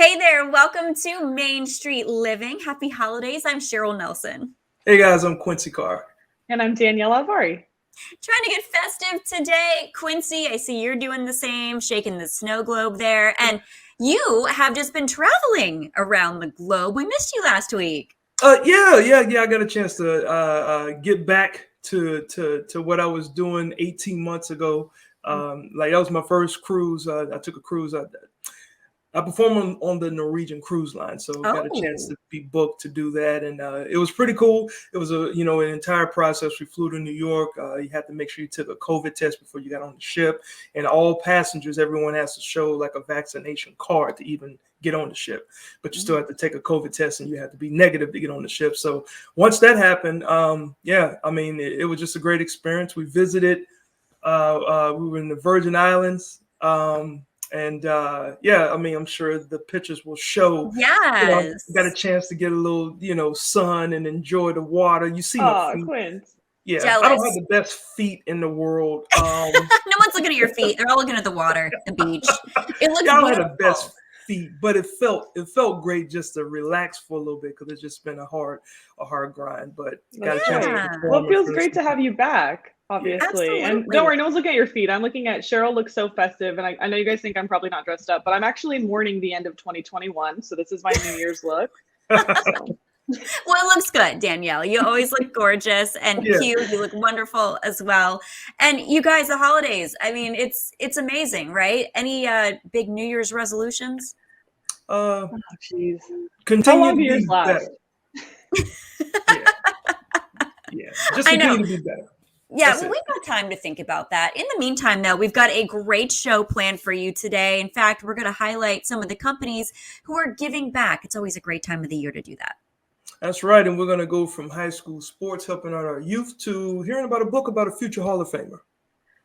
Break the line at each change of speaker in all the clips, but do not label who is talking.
Hey there, welcome to Main Street Living. Happy holidays. I'm Cheryl Nelson.
Hey guys, I'm Quincy Carr.
And I'm Danielle Alvari.
Trying to get festive today. Quincy, I see you're doing the same, shaking the snow globe there. And you have just been traveling around the globe. We missed you last week.
Yeah. I got a chance to get back to what I was doing 18 months ago. Like that was my first cruise. I took a cruise. I performed on the Norwegian cruise line, so got a chance to be booked to do that, and it was pretty cool. It was an entire process. We flew to New York. You had to make sure you took a COVID test before you got on the ship, and all passengers, everyone has to show like a vaccination card to even get on the ship. But you still have to take a COVID test, and you have to be negative to get on the ship. So once that happened, it was just a great experience. We visited. We were in the Virgin Islands. I'm sure the pictures will show.
Yes.
Got a chance to get a little, sun and enjoy the water. You see my feet.
Quince.
Yeah,
Jealous.
I don't have the best feet in the world.
No one's looking at your feet. They're all looking at the water, the beach. It looks
I don't
beautiful.
have the best feet, but it felt great just to relax for a little bit because it's just been a hard grind. But got a chance to
Well, it feels great to have you back. Obviously.
Absolutely.
And don't worry, no one's looking at your feet. I'm looking at Cheryl looks so festive. And I know you guys think I'm probably not dressed up, but I'm actually mourning the end of 2021. So this is my New Year's look.
Well, it looks good, Danielle. You always look gorgeous and cute. You look wonderful as well. And you guys, the holidays, I mean, it's amazing, right? Any big New Year's resolutions?
Jeez.
Continue
How long
to
do yours
be
last?
better. Just continue to be better.
Yeah, well, we've got time to think about that. In the meantime, though, we've got a great show planned for you today. In fact, we're going to highlight some of the companies who are giving back. It's always a great time of the year to do that.
That's right. And we're going to go from high school sports, helping out our youth, to hearing about a book about a future Hall of Famer.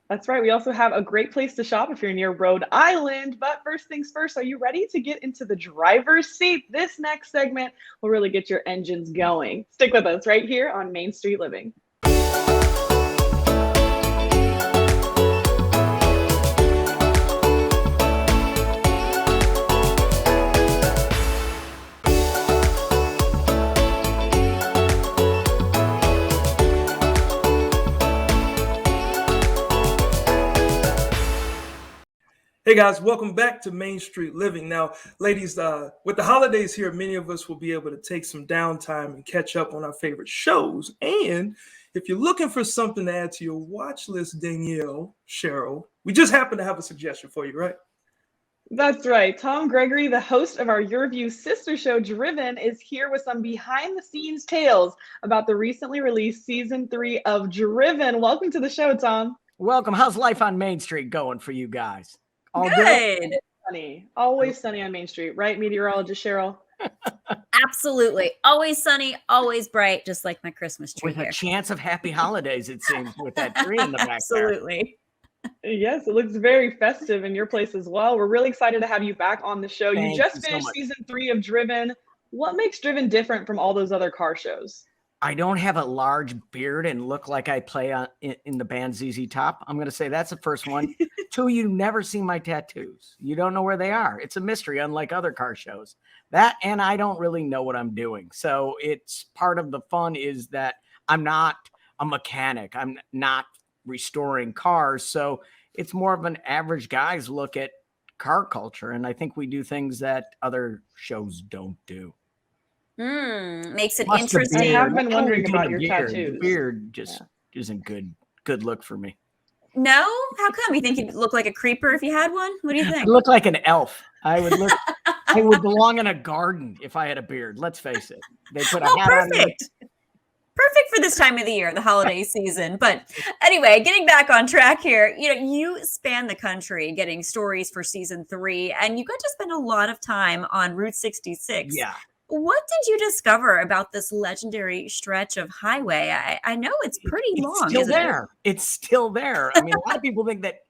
That's right. We also have a great place to shop if you're near Rhode Island. But first things first, are you ready to get into the driver's seat? This next segment will really get your engines going. Stick with us right here on Main Street Living.
Hey guys, welcome back to Main Street Living. Now, ladies, with the holidays here, many of us will be able to take some downtime and catch up on our favorite shows. And if you're looking for something to add to your watch list, Danielle, Cheryl, we just happen to have a suggestion for you, right?
That's right. Tom Gregory, the host of our YurView sister show, Driven, is here with some behind-the-scenes tales about the recently released season 3 of Driven. Welcome to the show, Tom.
Welcome. How's life on Main Street going for you guys?
All good.
Sunny. Always sunny on Main Street, right, meteorologist Cheryl?
Absolutely. Always sunny, always bright, just like my Christmas tree.
With
here.
a chance of happy holidays, it seems, with that tree in the back.
Absolutely.
Yes, it looks very festive in your place as well. We're really excited to have you back on the show. You just finished season 3 of Driven. What makes Driven different from all those other car shows?
I don't have a large beard and look like I play in the band ZZ Top. I'm going to say that's the first one. 2, you never see my tattoos. You don't know where they are. It's a mystery, unlike other car shows. That, and I don't really know what I'm doing. So it's part of the fun is that I'm not a mechanic. I'm not restoring cars. So it's more of an average guy's look at car culture. And I think we do things that other shows don't do.
Makes it
Plus
interesting.
I have been wondering about your tattoos.
The beard just isn't good look for me.
No? How come? You think you'd look like a creeper if you had one? What do you think?
I look like an elf. I would belong in a garden if I had a beard. Let's face it. They put a hat on me.
Perfect for this time of the year, the holiday season. But anyway, getting back on track here, you span the country getting stories for season 3, and you got to spend a lot of time on Route 66.
Yeah.
What did you discover about this legendary stretch of highway? I know it's pretty long.
It's still there. It's still there. I mean, a lot of people think that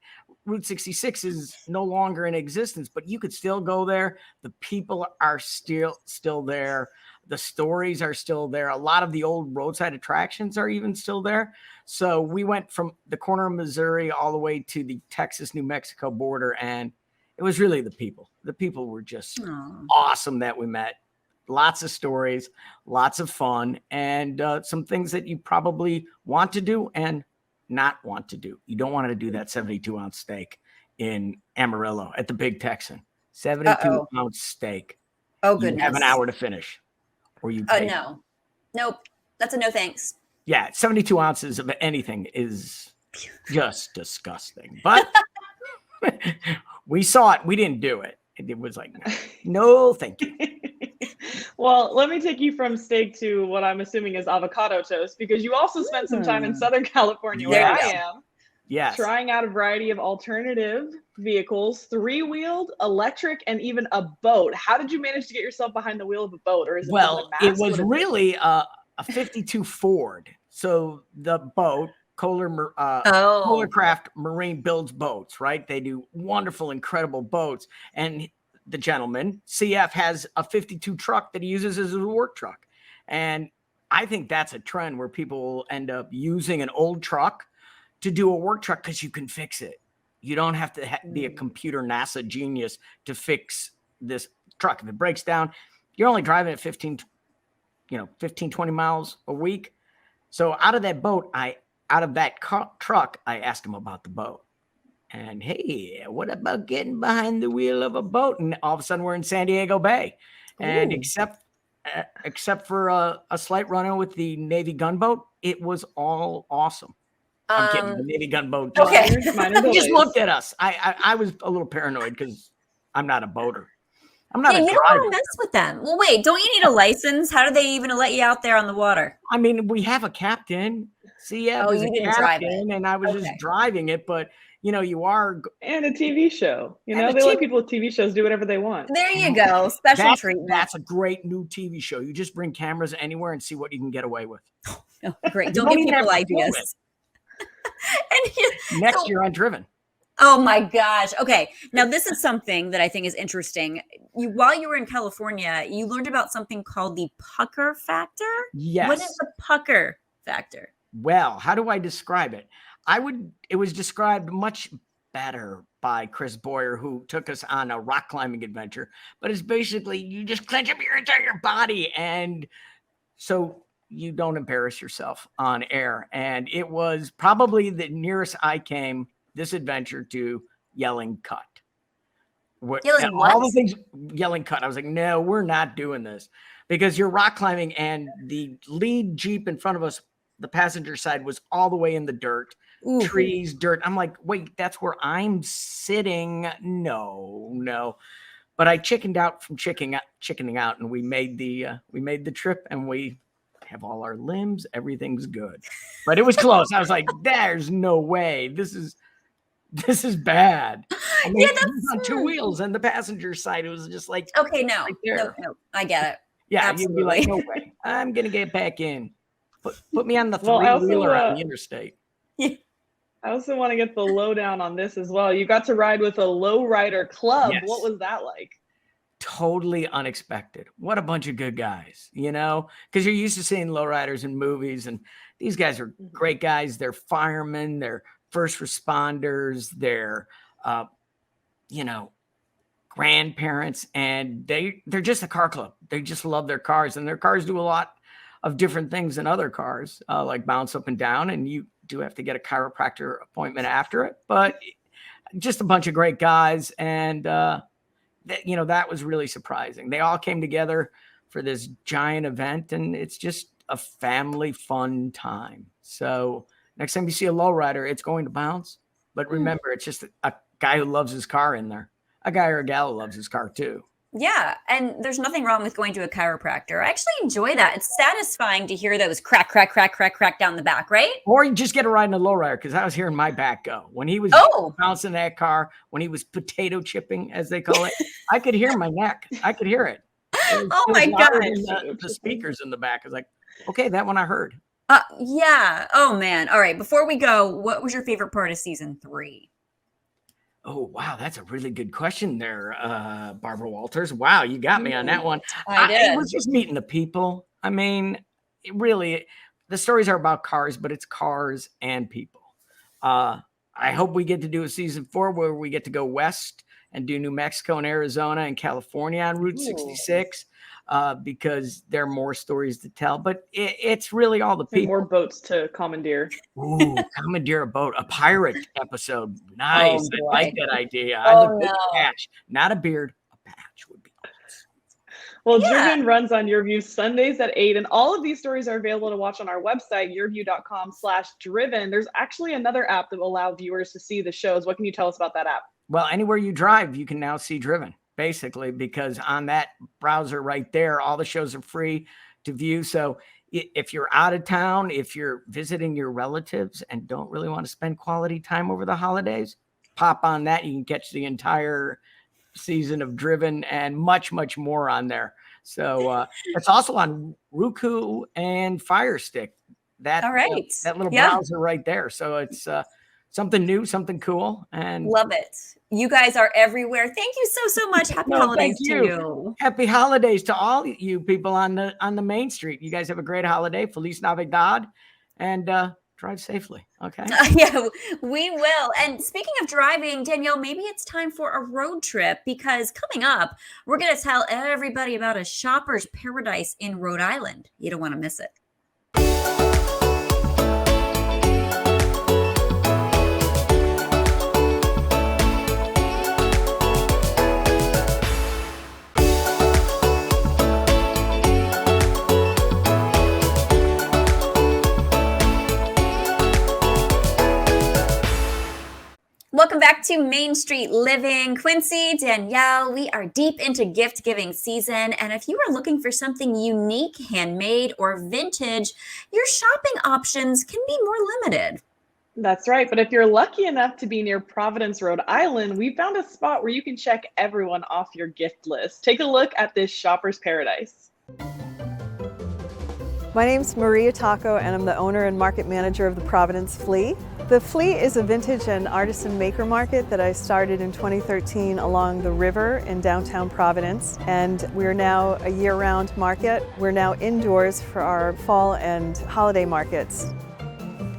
Route 66 is no longer in existence, but you could still go there. The people are still there. The stories are still there. A lot of the old roadside attractions are even still there. So we went from the corner of Missouri all the way to the Texas-New Mexico border, and it was really the people. The people were just
Aw.
awesome that we met. Lots of stories, lots of fun, and some things that you probably want to do and not want to do. You don't want to do that 72-ounce steak in Amarillo at the Big Texan. 72-ounce steak.
Oh,
You
goodness.
have an hour to finish, or you pay.
No. Nope. That's a no thanks.
Yeah, 72 ounces of anything is just disgusting. But we saw it. We didn't do it. It was like, no, thank you.
Well, let me take you from steak to what I'm assuming is avocado toast, because you also spent some time in Southern California, where
There
I
you go.
am,
Yes.
trying out a variety of alternative vehicles, 3-wheeled, electric, and even a boat. How did you manage to get yourself behind the wheel of a boat? Or is it
Well,
something
it was really a 52 Ford. So the boat, Kohlercraft Marine builds boats, right? They do wonderful, incredible boats. And the gentleman, CF, has a 52 truck that he uses as a work truck. And I think that's a trend where people will end up using an old truck to do a work truck because you can fix it. You don't have to be a computer NASA genius to fix this truck. If it breaks down, you're only driving at 15, 20 miles a week. So out of that truck, I asked him about the boat. And hey, what about getting behind the wheel of a boat? And all of a sudden we're in San Diego Bay. And except for a slight run-in with the Navy gunboat, it was all awesome. I'm kidding. The Navy gunboat just looked at us. I was a little paranoid because I'm not a boater. I'm not a driver.
You don't want to mess with them. Well, wait, don't you need a license? How do they even let you out there on the water?
I mean, we have a captain. CF is a captain, and I was just driving it. But you are,
and a TV show. They let people with TV shows do whatever they want.
There you go. Special treatment.
That's a great new TV show. You just bring cameras anywhere and see what you can get away with.
Oh, great. Don't give people ideas.
Next year on Driven.
Oh my gosh. Okay. Now this is something that I think is interesting. While you were in California, you learned about something called the pucker factor.
Yes.
What is the pucker factor?
Well, how do I describe it? It was described much better by Chris Boyer, who took us on a rock climbing adventure. But it's basically you just clench up your entire body, and so you don't embarrass yourself on air. And it was probably the nearest I came this adventure to yelling cut.
Yelling what?
All the things, yelling cut. I was like, no, we're not doing this, because you're rock climbing and the lead Jeep in front of us, the passenger side, was all the way in the dirt. Ooh. Trees, dirt. I'm like, wait, that's where I'm sitting. No. But I chickened out from chickening out, and we made the trip, and we have all our limbs. Everything's good. But it was close. I was like, there's no way. This is bad. I mean,
that's
on 2 wheels, and the passenger side, it was just like,
okay, no, I get it.
Yeah,
absolutely.
You'd be like, no way, I'm gonna get back in. Put me on the 3-wheeler on the interstate.
I also want to get the lowdown on this as well. You got to ride with a lowrider club. Yes. What was that like?
Totally unexpected. What a bunch of good guys, because you're used to seeing lowriders in movies, and these guys are great guys. They're firemen, they're first responders, they're grandparents, and they're just a car club. They just love their cars, and their cars do a lot of different things than other cars, like bounce up and down, and you do have to get a chiropractor appointment after it. But just a bunch of great guys, and that was really surprising. They all came together for this giant event, and it's just a family fun time. So next time you see a lowrider, it's going to bounce. But remember, it's just a guy who loves his car in there. A guy or a gal who loves his car too.
Yeah, and there's nothing wrong with going to a chiropractor. I actually enjoy that. It's satisfying to hear those crack, crack, crack, crack, crack down the back, right?
Or you just get a ride in a lowrider, because I was hearing my back go. When he was bouncing that car, when he was potato chipping, as they call it, I could hear my neck. I could hear it.
My gosh.
The speakers in the back. I was like, okay, that one I heard.
Yeah. Oh, man. All right. Before we go, what was your favorite part of season 3?
Oh, wow. That's a really good question there, Barbara Walters. Wow. You got me on that one.
I did.
It was just meeting the people. I mean, the stories are about cars, but it's cars and people. I hope we get to do a season 4 where we get to go west and do New Mexico and Arizona and California on Route 66 because there are more stories to tell. But it's really all the people.
More boats to commandeer.
Ooh, commandeer a boat, a pirate episode. Nice.
Oh,
I like that idea.
Oh,
I look
no.
a patch, not a beard. A patch would be awesome.
Well,
Yeah.
Driven runs on YurView Sundays at 8, and all of these stories are available to watch on our website, yourview.com/driven. There's actually another app that will allow viewers to see the shows. What can you tell us about that app?
Well, anywhere you drive, you can now see Driven, basically, because on that browser right there, all the shows are free to view. So if you're out of town, if you're visiting your relatives and don't really want to spend quality time over the holidays, pop on that. You can catch the entire season of Driven and much, much more on there. So it's also on Roku and Fire Stick. That little browser right there. So it's something new, something cool, and
love it. You guys are everywhere. Thank you so much. Happy holidays to you.
Happy holidays to all you people on the main street. You guys have a great holiday. Feliz Navidad, and drive safely. Okay.
Yeah, we will. And speaking of driving, Danielle, maybe it's time for a road trip, because coming up, we're going to tell everybody about a shopper's paradise in Rhode Island. You don't want to miss it. Welcome back to Main Street Living. Quincy, Danielle, we are deep into gift giving season. And if you are looking for something unique, handmade, or vintage, your shopping options can be more limited.
That's right. But if you're lucky enough to be near Providence, Rhode Island, we found a spot where you can check everyone off your gift list. Take a look at this shopper's paradise.
My name's Maria Taco, and I'm the owner and market manager of the Providence Flea. The Flea is a vintage and artisan maker market that I started in 2013 along the river in downtown Providence, and we're now a year-round market. We're now indoors for our fall and holiday markets.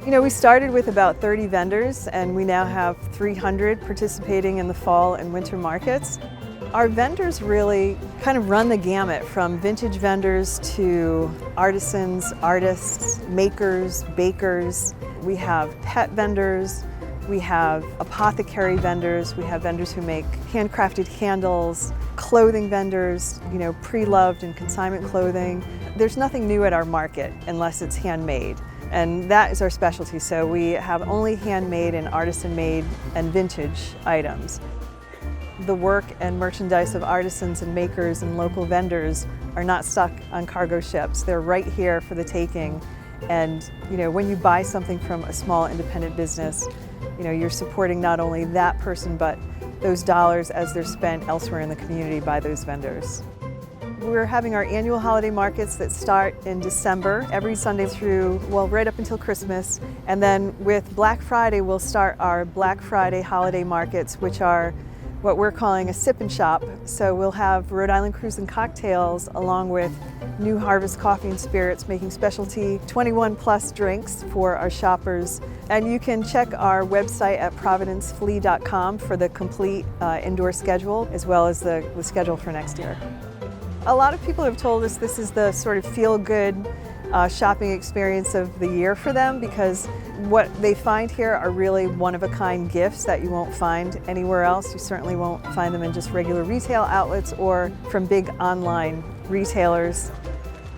You know, we started with about 30 vendors, and we now have 300 participating in the fall and winter markets. Our vendors really kind of run the gamut, from vintage vendors to artisans, artists, makers, bakers. We have pet vendors, we have apothecary vendors, we have vendors who make handcrafted candles, clothing vendors, you know, pre-loved and consignment clothing. There's nothing new at our market unless it's handmade, and that is our specialty. So we have only handmade and artisan-made and vintage items. The work and merchandise of artisans and makers and local vendors are not stuck on cargo ships. They're right here for the taking. And you know, when you buy something from a small independent business, you know, you're supporting not only that person, but those dollars as they're spent elsewhere in the community by those vendors. We're having our annual holiday markets that start in December, every Sunday through, well, right up until Christmas. And then with Black Friday, we'll start our Black Friday holiday markets, which are what we're calling a sip and shop. So we'll have Rhode Island Cruise and Cocktails along with New Harvest Coffee and Spirits making specialty 21+ drinks for our shoppers. And you can check our website at providenceflea.com for the complete indoor schedule, as well as the schedule for next year. A lot of people have told us this is the sort of feel-good shopping experience of the year for them, because what they find here are really one-of-a-kind gifts that you won't find anywhere else. You certainly won't find them in just regular retail outlets or from big online retailers.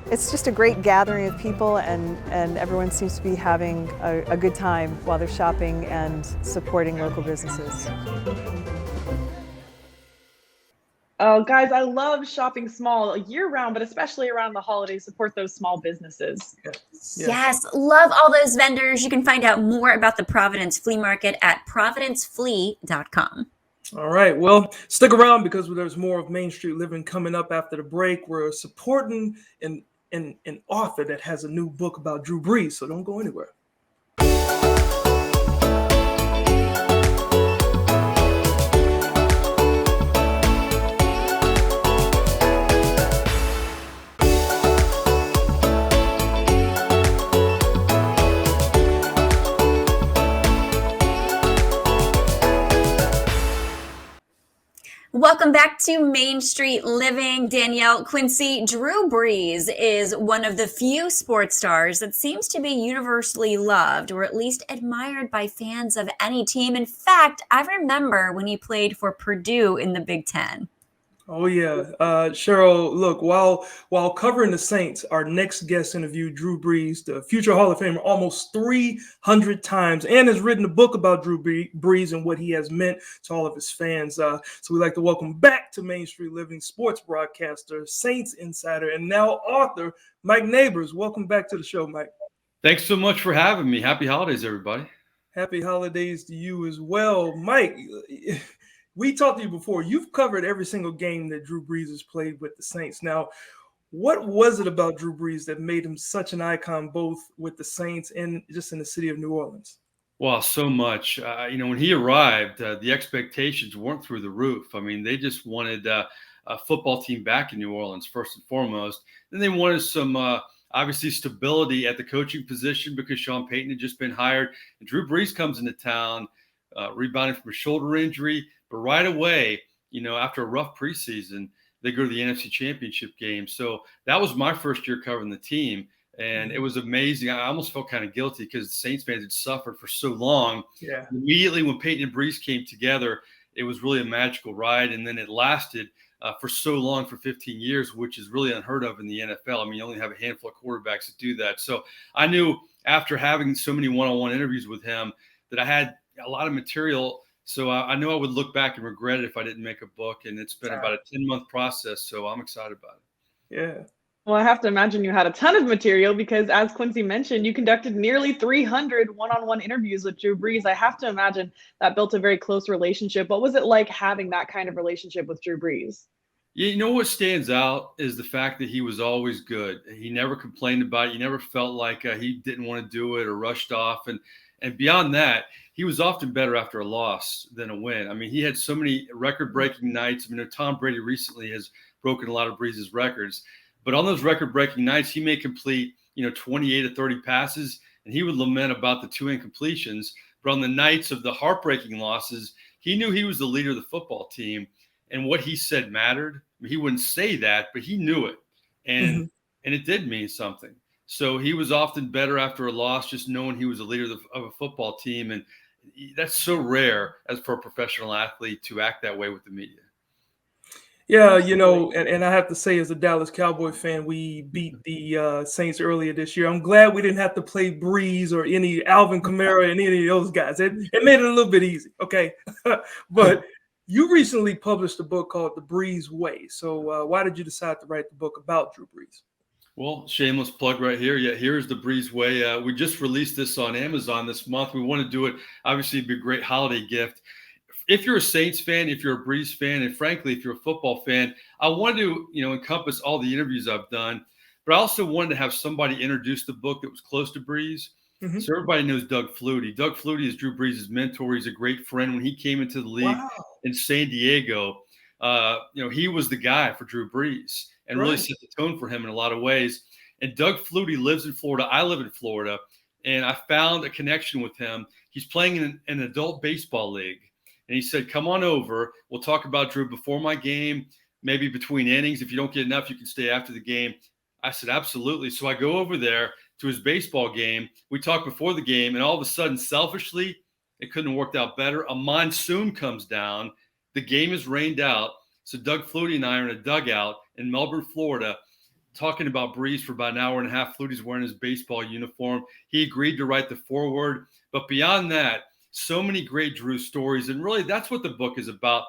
It's just a great gathering of people, and everyone seems to be having a good time while they're shopping and supporting local businesses.
Oh, guys, I love shopping small year-round, but especially around the holidays. Support those small businesses.
Yes, love all those vendors. You can find out more about the Providence Flea Market at providenceflea.com.
All right, well, stick around because there's more of Main Street Living coming up after the break. We're supporting an author that has a new book about Drew Brees, so don't go anywhere.
back to Main Street Living. Danielle, Quincy, Drew Brees is one of the few sports stars that seems to be universally loved, or at least admired by fans of any team. In fact, I remember when he played for Purdue in the Big Ten.
Oh yeah, Cheryl. Look, while covering the Saints, our next guest interviewed Drew Brees, the future Hall of Famer, almost 300 times, and has written a book about Drew Brees and what he has meant to all of his fans. So we'd like to welcome back to Main Street Living sports broadcaster, Saints insider, and now author Mike Nabors. Welcome back to the show, Mike.
Thanks so much for having me. Happy holidays, everybody.
Happy holidays to you as well, Mike. We talked to you before. You've covered every single game that Drew Brees has played with the Saints. Now, what was it about Drew Brees that made him such an icon, both with the Saints and just in the city of New Orleans?
Well, so much. When he arrived, the expectations weren't through the roof. I mean, they just wanted a football team back in New Orleans, first and foremost. Then they wanted some, obviously, stability at the coaching position because Sean Payton had just been hired. And Drew Brees comes into town, rebounding from a shoulder injury. But right away, after a rough preseason, they go to the NFC Championship game. So that was my first year covering the team. And it was amazing. I almost felt kind of guilty because the Saints fans had suffered for so long.
Yeah.
Immediately when Peyton and Brees came together, it was really a magical ride. And then it lasted for so long, for 15 years, which is really unheard of in the NFL. I mean, you only have a handful of quarterbacks that do that. So I knew after having so many one-on-one interviews with him that I had a lot of material. So I knew I would look back and regret it if I didn't make a book. And it's been about a 10-month process. So I'm excited about it.
Yeah.
Well, I have to imagine you had a ton of material because, as Quincy mentioned, you conducted nearly 300 one-on-one interviews with Drew Brees. I have to imagine that built a very close relationship. What was it like having that kind of relationship with Drew Brees?
You know what stands out is the fact that he was always good. He never complained about it. You never felt like he didn't want to do it or rushed off. And beyond that, he was often better after a loss than a win. I mean, he had so many record-breaking nights. I mean, Tom Brady recently has broken a lot of Brees' records. But on those record-breaking nights, he may complete, 28 to 30 passes, and he would lament about the 2 incompletions. But on the nights of the heartbreaking losses, he knew he was the leader of the football team, and what he said mattered. I mean, he wouldn't say that, but he knew it, and it did mean something. So he was often better after a loss, just knowing he was the leader of a football team, and that's so rare as for a professional athlete to act that way with the media.
Yeah, and I have to say, as a Dallas Cowboy fan, we beat the Saints earlier this year. I'm glad we didn't have to play Breeze or any Alvin Kamara and any of those guys. It made it a little bit easy, okay? But you recently published a book called The Breeze Way. So why did you decide to write the book about Drew Brees?
Well, shameless plug right here. Yeah, here's The Breeze Way. We just released this on Amazon this month. We want to do it. Obviously, it'd be a great holiday gift. If you're a Saints fan, if you're a Breeze fan, and frankly, if you're a football fan, I wanted to, encompass all the interviews I've done, but I also wanted to have somebody introduce the book that was close to Breeze. So everybody knows Doug Flutie. Doug Flutie is Drew Brees' mentor. He's a great friend. When he came into the league in San Diego, he was the guy for Drew Brees and really set the tone for him in a lot of ways. And Doug Flutie lives in Florida. I live in Florida, and I found a connection with him. He's playing in an adult baseball league. And he said, come on over. We'll talk about Drew before my game, maybe between innings. If you don't get enough, you can stay after the game. I said, absolutely. So I go over there to his baseball game. We talk before the game, and all of a sudden, selfishly, it couldn't have worked out better. A monsoon comes down. The game is rained out. So Doug Flutie and I are in a dugout in Melbourne, Florida, talking about Brees for about an hour and a half. Flutie's wearing his baseball uniform. He agreed to write the foreword. But beyond that, so many great Drew stories. And really, that's what the book is about.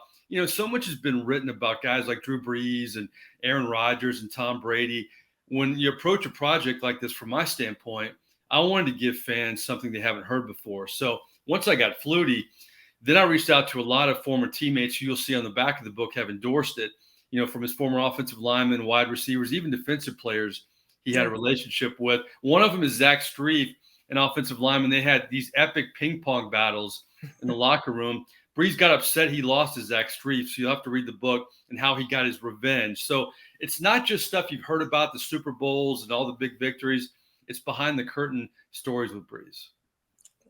So much has been written about guys like Drew Brees and Aaron Rodgers and Tom Brady. When you approach a project like this, from my standpoint, I wanted to give fans something they haven't heard before. So once I got Flutie, then I reached out to a lot of former teammates who you'll see on the back of the book have endorsed it, from his former offensive linemen, wide receivers, even defensive players he had a relationship with. One of them is Zach Strief, an offensive lineman. They had these epic ping pong battles in the locker room. Brees got upset he lost to Zach Strief, so you'll have to read the book and how he got his revenge. So it's not just stuff you've heard about, the Super Bowls and all the big victories. It's behind the curtain stories with Brees.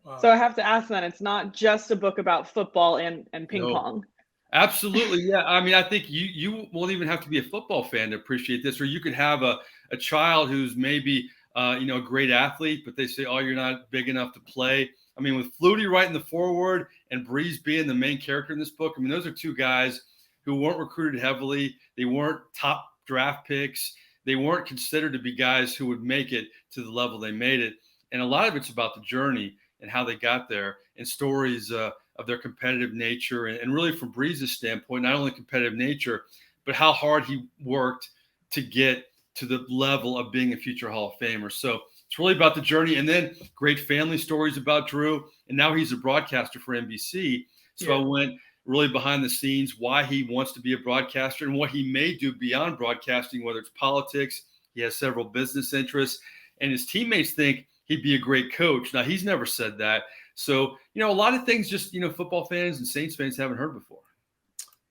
Wow. So I have to ask then, it's not just a book about football and ping pong.
Absolutely. Yeah. I mean, I think you won't even have to be a football fan to appreciate this, or you could have a child who's maybe, a great athlete, but they say, oh, you're not big enough to play. I mean, with Flutie writing the foreword and Brees being the main character in this book, I mean, those are two guys who weren't recruited heavily. They weren't top draft picks. They weren't considered to be guys who would make it to the level they made it. And a lot of it's about the journey and how they got there, and stories of their competitive nature. And really, from Brees' standpoint, not only competitive nature, but how hard he worked to get to the level of being a future Hall of Famer. So it's really about the journey, and then great family stories about Drew. And now he's a broadcaster for NBC. So I went really behind the scenes, why he wants to be a broadcaster and what he may do beyond broadcasting, whether it's politics. He has several business interests, and his teammates think he'd be a great coach. Now, he's never said that. So, a lot of things just, football fans and Saints fans haven't heard before.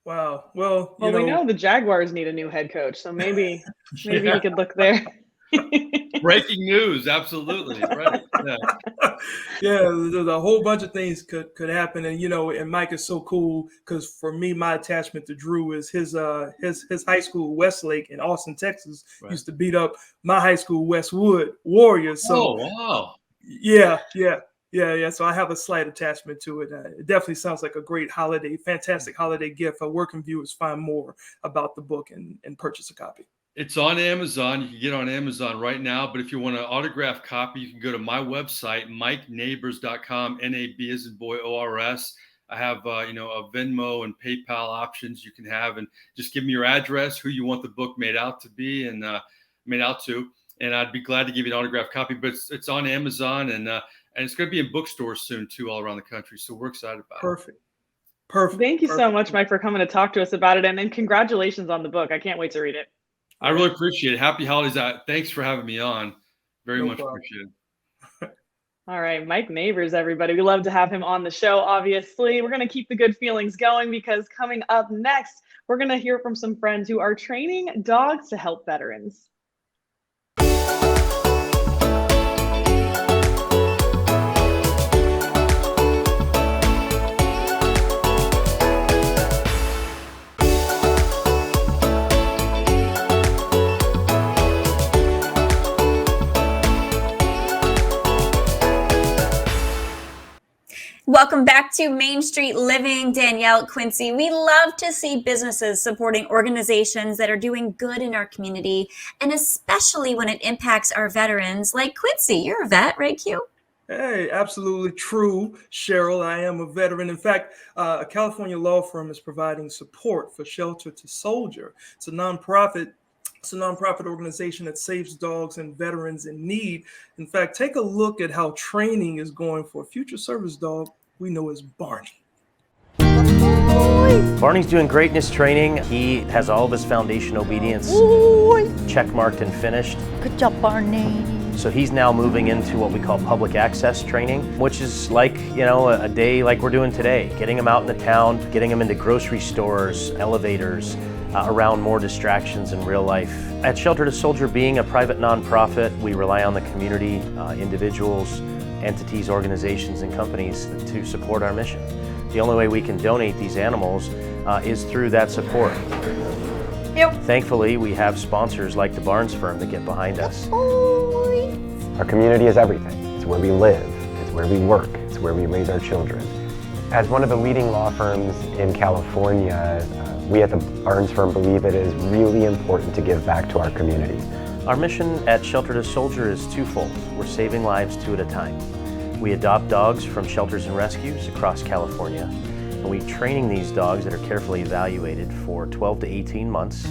Wow. Well,
we know the Jaguars need a new head coach, so maybe he could look there.
Breaking news, absolutely. Right. Yeah.
Yeah, there's a whole bunch of things could happen. And and Mike is so cool, because for me, my attachment to Drew is his high school, Westlake in Austin, Texas, used to beat up my high school, Westwood Warriors. So
wow.
Yeah. So I have a slight attachment to it. It definitely sounds like a great fantastic holiday gift. Where can viewers find more about the book and purchase a copy?
It's on Amazon. You can get it on Amazon right now. But if you want an autographed copy, you can go to my website, MikeNabors.com, N-A-B as in boy, O-R-S. I have, a Venmo and PayPal options you can have. And just give me your address, who you want the book made out to be and made out to. And I'd be glad to give you an autographed copy. But it's on Amazon, and it's going to be in bookstores soon, too, all around the country. So we're excited about it.
Perfect.
Thank you so much, Mike, for coming to talk to us about it. And then congratulations on the book. I can't wait to read it.
I really appreciate it. Happy holidays. Thanks for having me on. Very much appreciated.
All right, Mike Nabors, everybody. We love to have him on the show, obviously. We're going to keep the good feelings going, because coming up next, we're going to hear from some friends who are training dogs to help veterans.
Welcome back to Main Street Living. Danielle, Quincy. We love to see businesses supporting organizations that are doing good in our community, and especially when it impacts our veterans. Like Quincy, you're a vet, right, Q?
Hey, absolutely true, Cheryl. I am a veteran. In fact, a California law firm is providing support for Shelter to Soldier. It's a nonprofit. It's a nonprofit organization that saves dogs and veterans in need. In fact, take a look at how training is going for a future service dog we know as Barney.
Barney's doing great in his training. He has all of his foundation obedience check marked and finished.
Good job, Barney.
So he's now moving into what we call public access training, which is like, a day like we're doing today, getting him out in the town, getting him into grocery stores, elevators, around more distractions in real life. At Shelter to Soldier, being a private nonprofit, we rely on the community, individuals, entities, organizations, and companies to support our mission. The only way we can donate these animals is through that support.
Yep.
Thankfully, we have sponsors like the Barnes firm that get behind us.
Our community is everything. It's where we live, it's where we work, it's where we raise our children. As one of the leading law firms in California, we at the Barnes firm believe it is really important to give back to our community.
Our mission at Shelter to Soldier is twofold. We're saving lives 2 at a time. We adopt dogs from shelters and rescues across California, and we're training these dogs that are carefully evaluated for 12 to 18 months,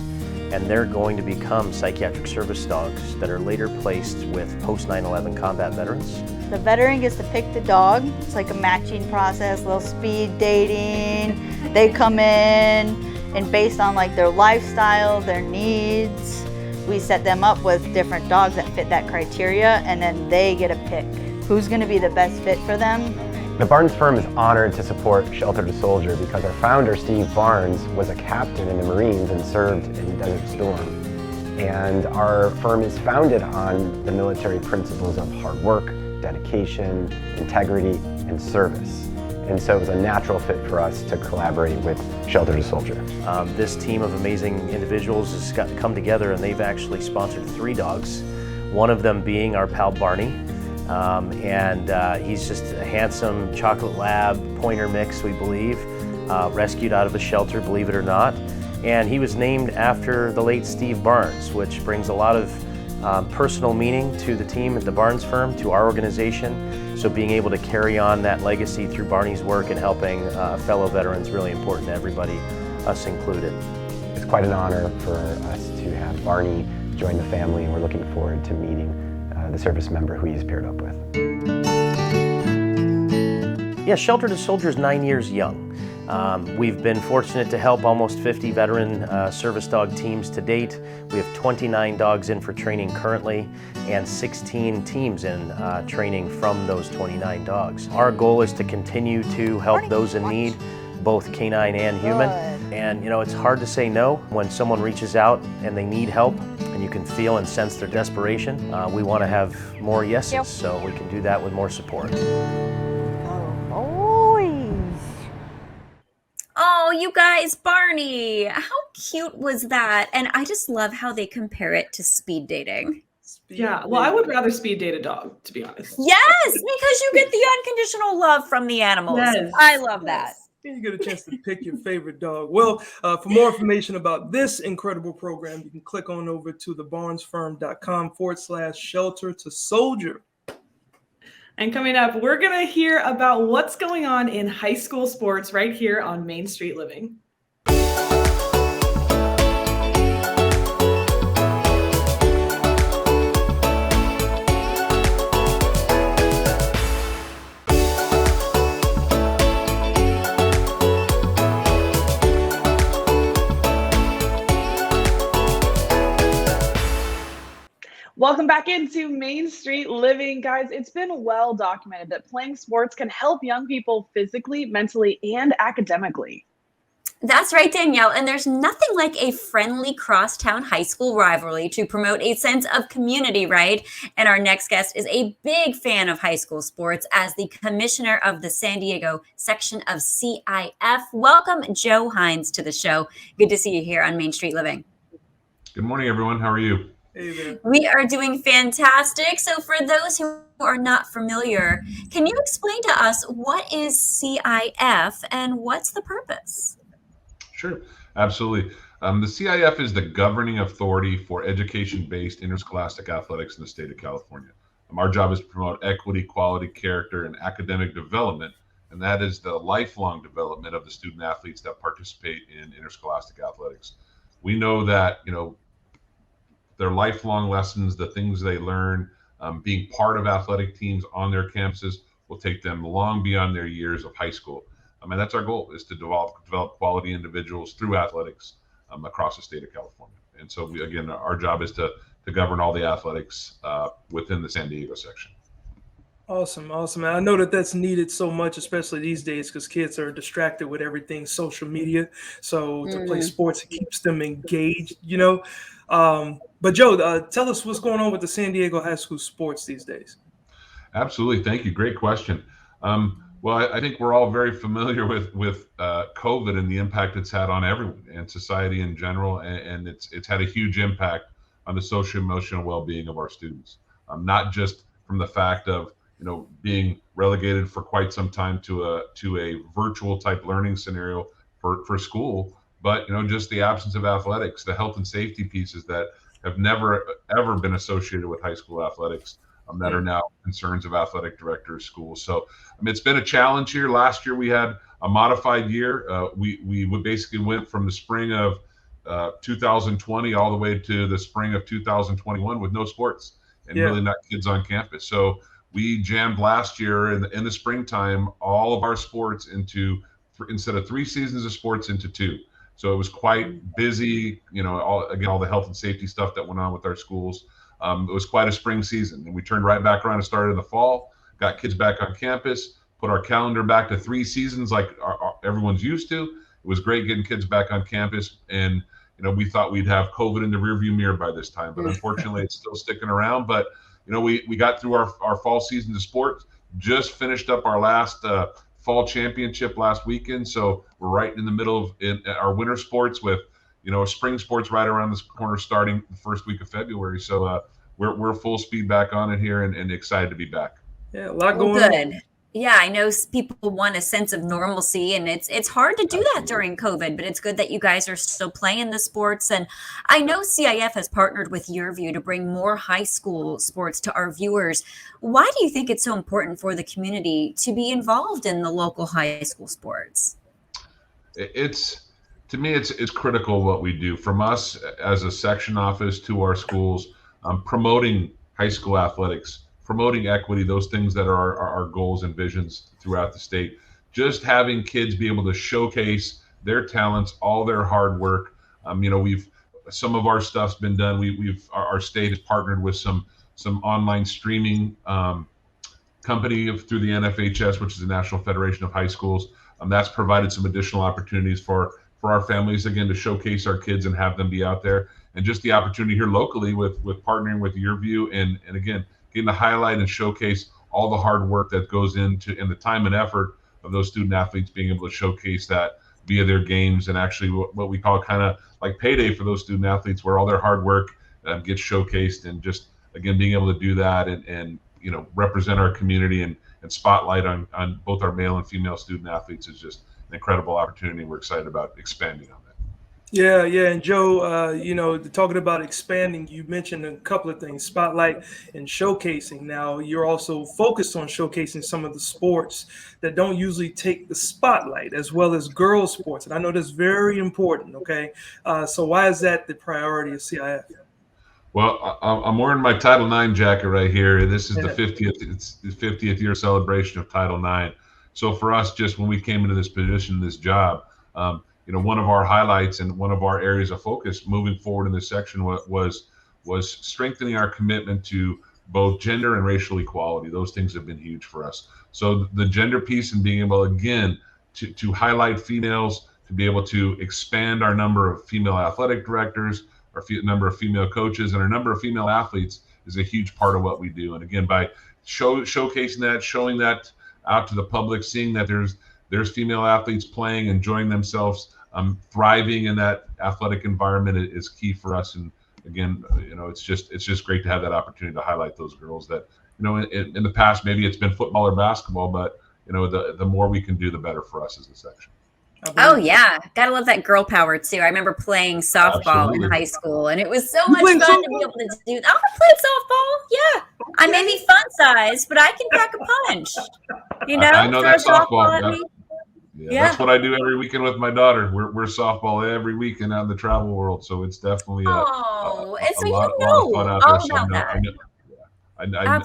and they're going to become psychiatric service dogs that are later placed with post 9/11 combat veterans.
The veteran gets to pick the dog. It's like a matching process, a little speed dating. They come in, and based on like their lifestyle, their needs, we set them up with different dogs that fit that criteria, and then they get a pick who's going to be the best fit for them.
The Barnes firm is honored to support Shelter to Soldier because our founder, Steve Barnes, was a captain in the Marines and served in Desert Storm. And our firm is founded on the military principles of hard work, dedication, integrity, and service. And so it was a natural fit for us to collaborate with Shelter to Soldier.
This team of amazing individuals has come together, and they've actually sponsored 3 dogs, one of them being our pal Barney. He's just a handsome chocolate lab pointer mix, we believe, rescued out of a shelter, believe it or not. And he was named after the late Steve Barnes, which brings a lot of personal meaning to the team at the Barnes firm, to our organization. So being able to carry on that legacy through Barney's work and helping fellow veterans, really important to everybody, us included.
It's quite an honor for us to have Barney join the family, and we're looking forward to meeting the service member who he's paired up with.
Yeah, Shelter to Soldier is 9 years young. We've been fortunate to help almost 50 veteran service dog teams to date. We have 29 dogs in for training currently, and 16 teams in training from those 29 dogs. Our goal is to continue to help those in need, both canine and human. And it's hard to say no when someone reaches out and they need help, and you can feel and sense their desperation. We want to have more yeses, so we can do that with more support.
Oh, you guys, Barney, how cute was that? And I just love how they compare it to speed dating.
Yeah, well, I would rather speed date a dog, to be honest.
Yes, because you get the unconditional love from the animals.
Yes.
I love that.
You get a chance to pick your favorite dog. Well, for more information about this incredible program, you can click on over to thebarnesfirm.com/shelter to soldier.
And coming up, we're going to hear about what's going on in high school sports right here on Main Street Living. Welcome back into Main Street Living. Guys, it's been well documented that playing sports can help young people physically, mentally, and academically.
That's right, Danielle. And there's nothing like a friendly crosstown high school rivalry to promote a sense of community, right? And our next guest is a big fan of high school sports as the commissioner of the San Diego section of CIF. Welcome, Joe Hines, to the show. Good to see you here on Main Street Living.
Good morning, everyone. How are you?
Hey there.
We are doing fantastic. So for those who are not familiar, can you explain to us what is CIF and what's the purpose?
Sure, absolutely. The CIF is the governing authority for education-based interscholastic athletics in the state of California. Our job is to promote equity, quality, character, and academic development, and that is the lifelong development of the student athletes that participate in interscholastic athletics. We know that, their lifelong lessons, the things they learn, being part of athletic teams on their campuses will take them long beyond their years of high school. And that's our goal, is to develop quality individuals through athletics across the state of California. And so our job is to govern all the athletics within the San Diego section.
Awesome. And I know that that's needed so much, especially these days, because kids are distracted with everything social media. So to play sports, it keeps them engaged, But Joe, tell us what's going on with the San Diego high school sports these days.
Absolutely. Thank you. Great question. Well, I think we're all very familiar with COVID and the impact it's had on everyone and society in general. And it's had a huge impact on the social emotional well-being of our students, not just from the fact of being relegated for quite some time to a virtual type learning scenario for school, but just the absence of athletics, the health and safety pieces that have never ever been associated with high school athletics that are now concerns of athletic directors, schools. So it's been a challenge here. Last year we had a modified year. We basically went from the spring of 2020 all the way to the spring of 2021 with no sports and really not kids on campus. So we jammed last year in the springtime all of our sports into, instead of 3 seasons of sports, into 2. So it was quite busy, all the health and safety stuff that went on with our schools. It was quite a spring season, and we turned right back around and started in the fall, got kids back on campus, put our calendar back to 3 seasons like everyone's used to. It was great getting kids back on campus, and we thought we'd have COVID in the rearview mirror by this time, but unfortunately it's still sticking around. But we got through our fall season of sports, just finished up our last fall championship last weekend, so we're right in the middle of our winter sports with, spring sports right around this corner starting the first week of February. So we're full speed back on it here and excited to be back.
Yeah, a lot
Well,
going on.
good. Yeah, I know people want a sense of normalcy, and it's hard to do that during COVID, but it's good that you guys are still playing the sports. And I know CIF has partnered with YurView to bring more high school sports to our viewers. Why do you think it's so important for the community to be involved in the local high school sports?
To me, it's critical what we do from us as a section office to our schools, promoting high school athletics, promoting equity, those things that are our goals and visions throughout the state. Just having kids be able to showcase their talents, all their hard work. Some of our stuff's been done. Our state has partnered with some online streaming company through the NFHS, which is the National Federation of High Schools. That's provided some additional opportunities for our families, again, to showcase our kids and have them be out there. And just the opportunity here locally with partnering with YurView and again, getting to highlight and showcase all the hard work that goes into and the time and effort of those student athletes being able to showcase that via their games, and actually what we call kind of like payday for those student athletes, where all their hard work gets showcased, and just again being able to do that and represent our community and spotlight on both our male and female student athletes is just an incredible opportunity. We're excited about expanding on that.
Yeah, and Joe, talking about expanding, you mentioned a couple of things, spotlight and showcasing. Now, you're also focused on showcasing some of the sports that don't usually take the spotlight, as well as girls' sports. And I know that's very important, okay? So why is that the priority of CIF?
Well, I'm wearing my Title IX jacket right here. This is the 50th year celebration of Title IX. So for us, just when we came into this position, this job, one of our highlights and one of our areas of focus moving forward in this section was strengthening our commitment to both gender and racial equality. Those things have been huge for us. So the gender piece and being able, again, to highlight females, to be able to expand our number of female athletic directors, our number of female coaches, and our number of female athletes is a huge part of what we do. And again, by showcasing that, showing that out to the public, seeing that there's female athletes playing, enjoying themselves, thriving in that athletic environment is key for us. And again, it's just great to have that opportunity to highlight those girls that, in the past, maybe it's been football or basketball, but the more we can do, the better for us as a section.
Oh yeah, gotta love that girl power too. I remember playing softball in high school, and it was so much fun to be able to do that. I played softball. Yeah, I may be fun size, but I can pack a punch.
I know that softball.
Yeah,
that's what I do every weekend with my daughter. We're softball every weekend out in the travel world, so it's definitely a lot of fun out there.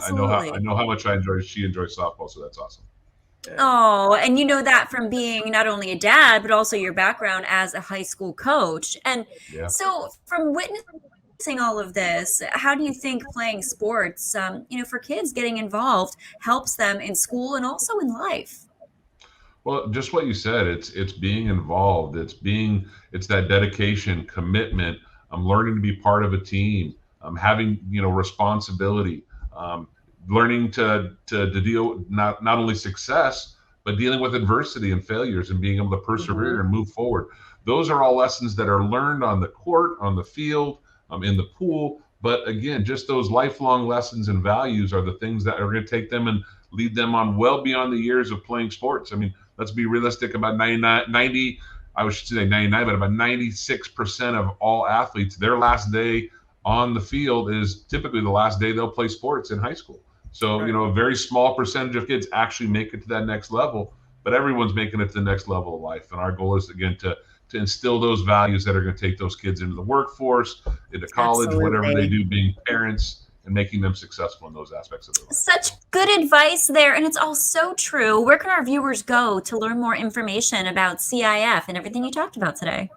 So I know how much she enjoys softball, so that's awesome.
Oh, and you know that from being not only a dad, but also your background as a high school coach. And so from witnessing all of this, how do you think playing sports, for kids getting involved helps them in school and also in life?
Well, just what you said, it's being involved. It's that dedication, commitment. I'm learning to be part of a team. I'm having, responsibility. Learning to deal not only success, but dealing with adversity and failures and being able to persevere and move forward. Those are all lessons that are learned on the court, on the field, in the pool. But again, just those lifelong lessons and values are the things that are going to take them and lead them on well beyond the years of playing sports. I mean, let's be realistic. About 96% of all athletes, their last day on the field is typically the last day they'll play sports in high school. So, a very small percentage of kids actually make it to that next level, but everyone's making it to the next level of life. And our goal is, again, to instill those values that are going to take those kids into the workforce, into college, whatever they do, being parents, and making them successful in those aspects of their life.
Such good advice there. And it's all so true. Where can our viewers go to learn more information about CIF and everything you talked about today?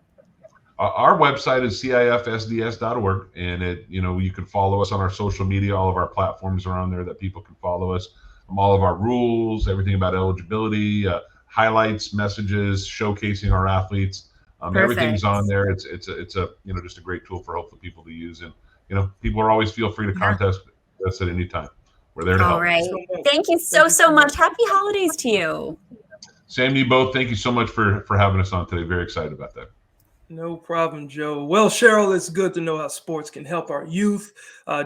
Our website is cifsds.org, and you can follow us on our social media. All of our platforms are on there that people can follow us. All of our rules, everything about eligibility, highlights, messages, showcasing our athletes. Everything's on there. It's a just a great tool for hopefully people to use. And people are always feel free to contact us at any time. We're there to help.
All right. Thank you so much. Happy holidays to you.
Same to you both. Thank you so much for having us on today. Very excited about that.
No problem, Joe. Well, Cheryl, it's good to know how sports can help our youth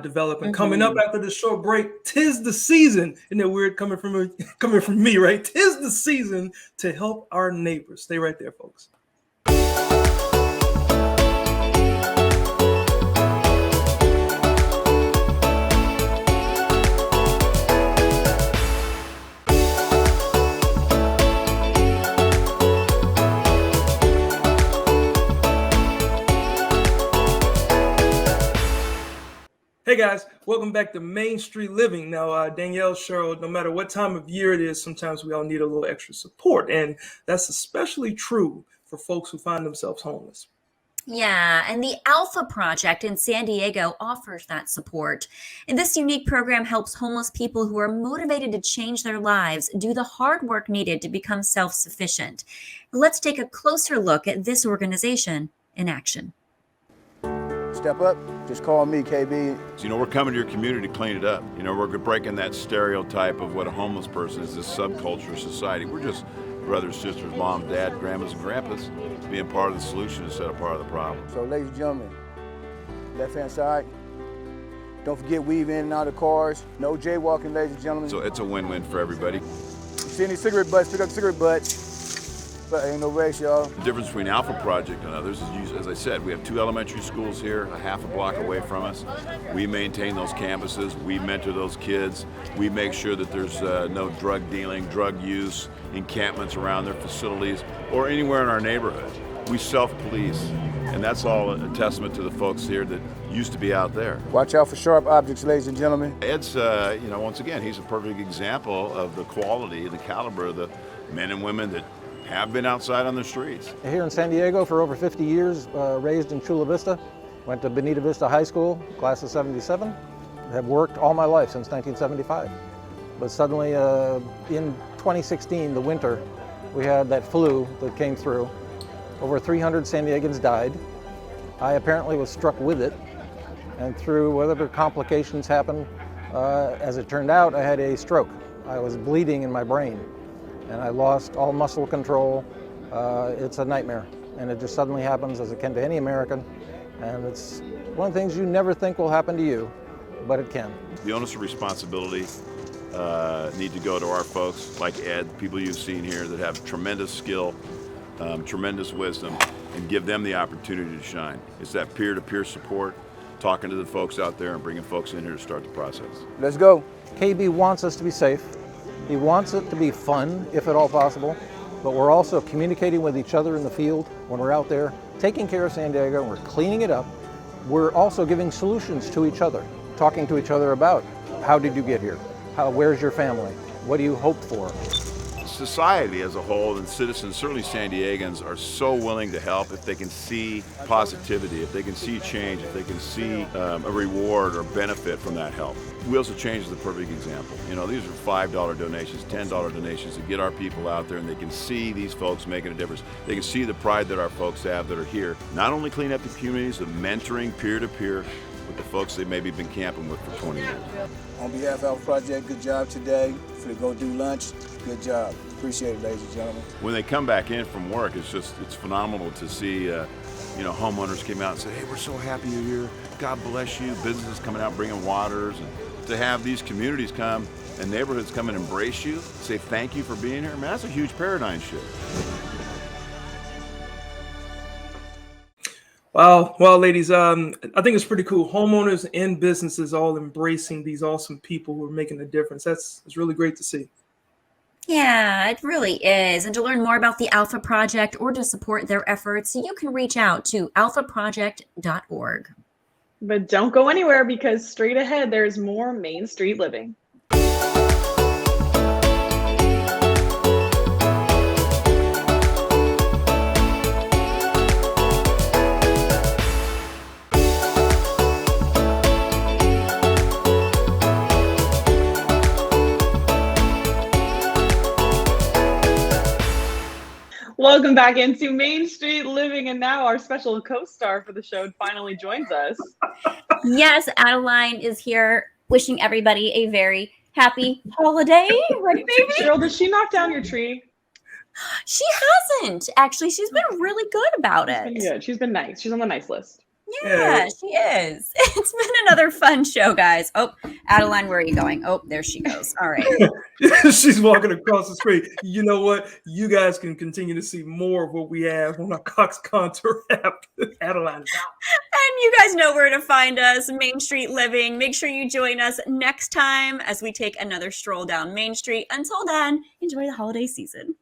develop. And coming up after this short break, 'tis the season. Isn't it weird coming from me, right? 'Tis the season to help our neighbors. Stay right there, folks. Hey guys, welcome back to Main Street Living. Now, Danielle, Cheryl, no matter what time of year it is, sometimes we all need a little extra support. And that's especially true for folks who find themselves homeless.
Yeah, and the Alpha Project in San Diego offers that support. And this unique program helps homeless people who are motivated to change their lives do the hard work needed to become self-sufficient. Let's take a closer look at this organization in action.
Step up, just call me, KB.
You know, we're coming to your community to clean it up. You know, we're breaking that stereotype of what a homeless person is, this subculture of society. We're just brothers, sisters, mom, dad, grandmas, and grandpas being part of the solution instead of part of the problem.
So, ladies and gentlemen, left-hand side, don't forget weave in and out of cars. No jaywalking, ladies and gentlemen.
So it's a win-win for everybody.
You see any cigarette butts, pick up cigarette butts. But ain't no race, y'all.
The difference between Alpha Project and others is, as I said, we have 2 elementary schools here, a half a block away from us. We maintain those campuses. We mentor those kids. We make sure that there's no drug dealing, drug use, encampments around their facilities, or anywhere in our neighborhood. We self-police, and that's all a testament to the folks here that used to be out there.
Watch out for sharp objects, ladies and gentlemen.
Ed's, you know, once again, he's a perfect example of the quality, the caliber of the men and women that have been outside on the streets.
Here in San Diego for over 50 years, raised in Chula Vista, went to Bonita Vista High School, class of 77, have worked all my life since 1975. But suddenly in 2016, the winter, we had that flu that came through. Over 300 San Diegans died. I apparently was struck with it, and through whatever complications happened, as it turned out, I had a stroke. I was bleeding in my brain, and I lost all muscle control. It's a nightmare, and it just suddenly happens, as it can to any American, and it's one of the things you never think will happen to you, but it can.
The onus of responsibility need to go to our folks like Ed, people you've seen here that have tremendous skill, tremendous wisdom, and give them the opportunity to shine. It's that peer-to-peer support, talking to the folks out there and bringing folks in here to start the process.
Let's go.
KB wants us to be safe. He wants it to be fun, if at all possible, but we're also communicating with each other in the field when we're out there, taking care of San Diego, and we're cleaning it up. We're also giving solutions to each other, talking to each other about how did you get here? Where's your family? What do you hope for?
Society as a whole and citizens, certainly San Diegans, are so willing to help if they can see positivity, if they can see change, if they can see a reward or benefit from that help. Wheels of Change is the perfect example. You know, these are $5 donations, $10 donations to get our people out there, and they can see these folks making a difference. They can see the pride that our folks have that are here, not only cleaning up the communities, but mentoring peer-to-peer with the folks they've maybe been camping with for 20 years.
On behalf of Alpha Project, good job today. For the Go Do Lunch, good job. Appreciate it, ladies and gentlemen.
When they come back in from work, it's phenomenal to see, you know, homeowners came out and say, hey, we're so happy you're here. God bless you. Businesses coming out bringing waters. And to have these communities come and neighborhoods come and embrace you, say thank you for being here, man, that's a huge paradigm shift.
Wow, well, ladies, I think it's pretty cool. Homeowners and businesses all embracing these awesome people who are making a difference. It's really great to see.
Yeah, it really is. And to learn more about the Alpha Project or to support their efforts, you can reach out to alphaproject.org.
But don't go anywhere, because straight ahead there's more Main Street Living. Welcome back into Main Street Living, and now our special co-star for the show finally joins us.
Yes, Adeline is here, wishing everybody a very happy holiday. Right, baby?
Cheryl, did she knock down your tree?
She hasn't actually. She's been really good about
She's
it.
been good. She's been nice. She's on the nice list.
Yeah, she is. It's been another fun show, guys. Oh, Adeline, where are you going? Oh, there she goes. All right.
She's walking across the screen. You know what? You guys can continue to see more of what we have on our Cox Contour app. Adeline is out.
And you guys know where to find us, Main Street Living. Make sure you join us next time as we take another stroll down Main Street. Until then, enjoy the holiday season.